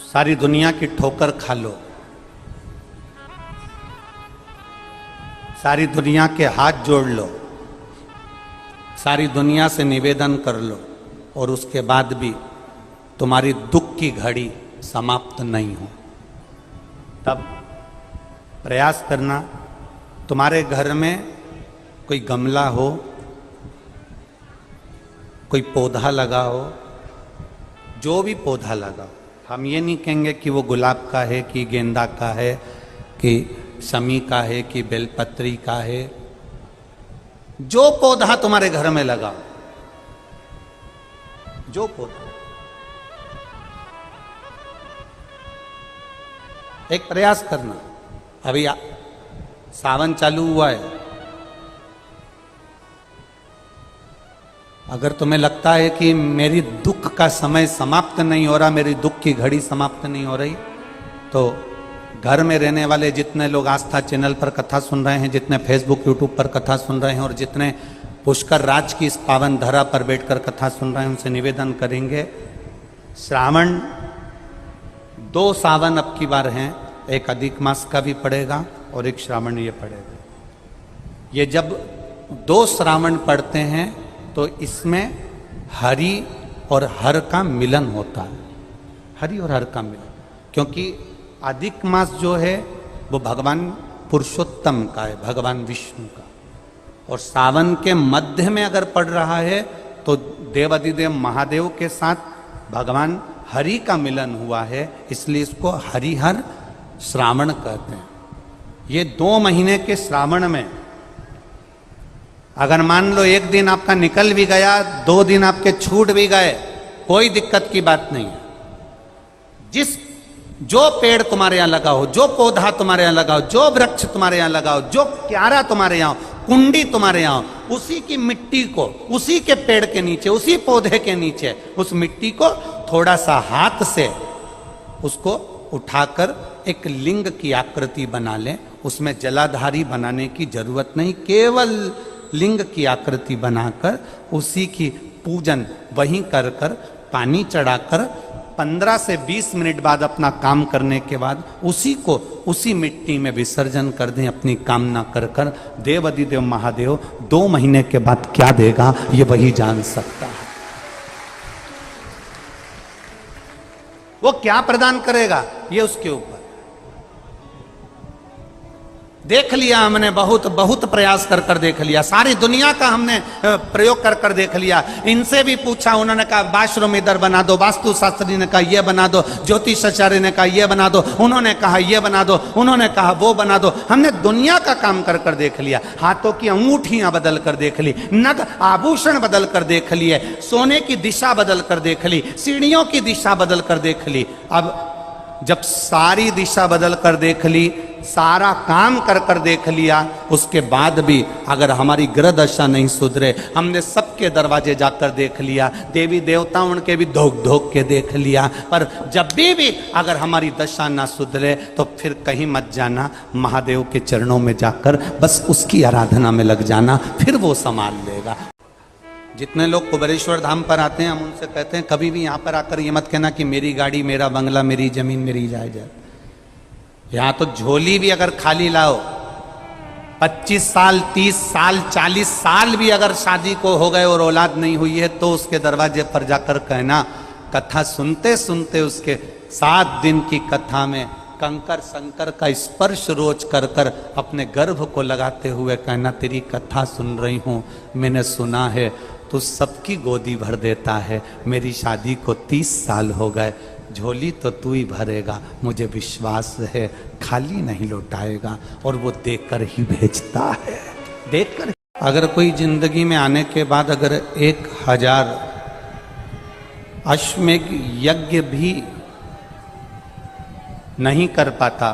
सारी दुनिया की ठोकर खा लो, सारी दुनिया के हाथ जोड़ लो, सारी दुनिया से निवेदन कर लो और उसके बाद भी तुम्हारी दुख की घड़ी समाप्त नहीं हो, तब प्रयास करना। तुम्हारे घर में कोई गमला हो, कोई पौधा लगा हो, जो भी पौधा लगा हो, हम ये नहीं कहेंगे कि वो गुलाब का है कि गेंदा का है कि शमी का है कि बेलपत्री का है। जो पौधा तुम्हारे घर में लगा, जो पौधा, एक प्रयास करना। अभी सावन चालू हुआ है, अगर तुम्हें लगता है कि मेरी दुख का समय समाप्त नहीं हो रहा, मेरी दुख की घड़ी समाप्त नहीं हो रही, तो घर में रहने वाले जितने लोग आस्था चैनल पर कथा सुन रहे हैं, जितने फेसबुक यूट्यूब पर कथा सुन रहे हैं और जितने पुष्कर राज की इस पावन धरा पर बैठकर कथा सुन रहे हैं, उनसे निवेदन करेंगे, श्रावण 2 सावन अब की बार हैं, एक अधिक मास का भी पड़ेगा और एक श्रावण ये पड़ेगा। ये जब 2 श्रावण पड़ते हैं तो इसमें हरि और हर का मिलन होता है, हरि और हर का मिलन, क्योंकि अधिक मास जो है वो भगवान पुरुषोत्तम का है, भगवान विष्णु का, और सावन के मध्य में अगर पड़ रहा है तो देवाधिदेव महादेव के साथ भगवान हरि का मिलन हुआ है, इसलिए इसको हरिहर श्रावण कहते हैं। ये 2 महीने के श्रावण में अगर मान लो एक दिन आपका निकल भी गया, 2 दिन आपके छूट भी गए, कोई दिक्कत की बात नहीं है। जो पेड़ तुम्हारे यहां लगा हो, जो पौधा तुम्हारे यहां लगा हो, जो वृक्ष तुम्हारे यहां लगा हो, जो क्यारा तुम्हारे यहां, कुंडी तुम्हारे यहां, उसी की मिट्टी को, उसी के पेड़ के नीचे, उसी पौधे के नीचे, उस मिट्टी को थोड़ा सा हाथ से उसको उठाकर एक लिंग की आकृति बना लें। उसमें जलाधारी बनाने की जरूरत नहीं, केवल लिंग की आकृति बनाकर उसी की पूजन वहीं कर कर पानी चढ़ाकर 15 से 20 मिनट बाद अपना काम करने के बाद उसी को उसी मिट्टी में विसर्जन कर दें, अपनी कामना कर कर। देवाधिदेव महादेव 2 महीने के बाद क्या देगा ये वही जान सकता है। वो क्या प्रदान करेगा ये उसके ऊपर। देख लिया हमने, बहुत प्रयास कर कर देख लिया, सारी दुनिया का हमने प्रयोग कर कर देख लिया। इनसे भी पूछा, उन्होंने कहा बाथरूम इधर बना दो, वास्तु शास्त्री ने कहा ये बना दो, ज्योतिष आचार्य ने कहा ये बना दो, उन्होंने कहा ये बना दो, उन्होंने कहा वो बना दो। हमने दुनिया का काम कर कर देख लिया, हाथों की अंगूठियां बदल कर देख ली, नग आभूषण बदल कर देख लिए, सोने की दिशा बदल कर देख ली, सीढ़ियों की दिशा बदल कर देख ली। अब जब सारी दिशा बदल कर देख ली, सारा काम कर कर देख लिया, उसके बाद भी अगर हमारी ग्रह दशा नहीं सुधरे, हमने सबके दरवाजे जाकर देख लिया, देवी देवता उनके भी धोख धोख के देख लिया, पर जब भी अगर हमारी दशा ना सुधरे तो फिर कहीं मत जाना, महादेव के चरणों में जाकर बस उसकी आराधना में लग जाना, फिर वो संभाल लेगा। जितने लोग कुबेरेश्वर धाम पर आते हैं, हम उनसे कहते हैं कभी भी यहाँ पर आकर ये मत कहना कि मेरी गाड़ी, मेरा बंगला, मेरी जमीन, मेरी जायदाद। यहाँ तो झोली भी अगर खाली लाओ, 25 साल, 30 साल, 40 साल भी अगर शादी को हो गए और औलाद नहीं हुई है, तो उसके दरवाजे पर जाकर कहना, कथा सुनते सुनते उसके 7 दिन की कथा में कंकर शंकर का स्पर्श रोज कर कर अपने गर्भ को लगाते हुए कहना, तेरी कथा सुन रही हूँ, मैंने सुना है तू सबकी गोदी भर देता है, मेरी शादी को 30 साल हो गए, झोली तो तू ही भरेगा, मुझे विश्वास है, खाली नहीं लौटाएगा, और वो देकर ही भेजता है, देकर। अगर कोई जिंदगी में आने के बाद अगर 1000 अश्वमेघ यज्ञ भी नहीं कर पाता,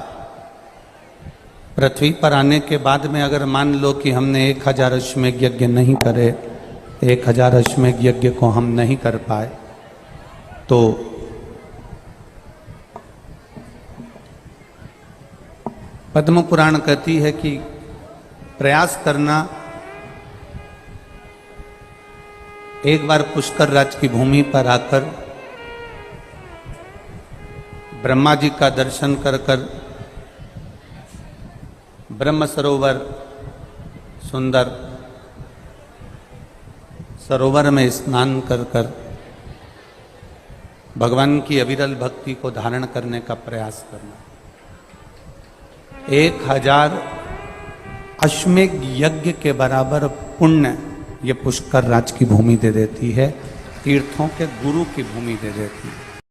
पृथ्वी पर आने के बाद में अगर मान लो कि हमने 1000 अश्वमेघ यज्ञ नहीं करे, 1000 अश्वमेघ यज्ञ को हम नहीं कर पाए, तो पद्म पुराण कहती है कि प्रयास करना, एक बार पुष्कर राज की भूमि पर आकर ब्रह्मा जी का दर्शन कर कर ब्रह्म सरोवर सुंदर सरोवर में स्नान कर कर भगवान की अविरल भक्ति को धारण करने का प्रयास करना। 1000 अश्वमेध यज्ञ के बराबर पुण्य ये पुष्कर राज की भूमि दे देती है, तीर्थों के गुरु की भूमि दे देती है।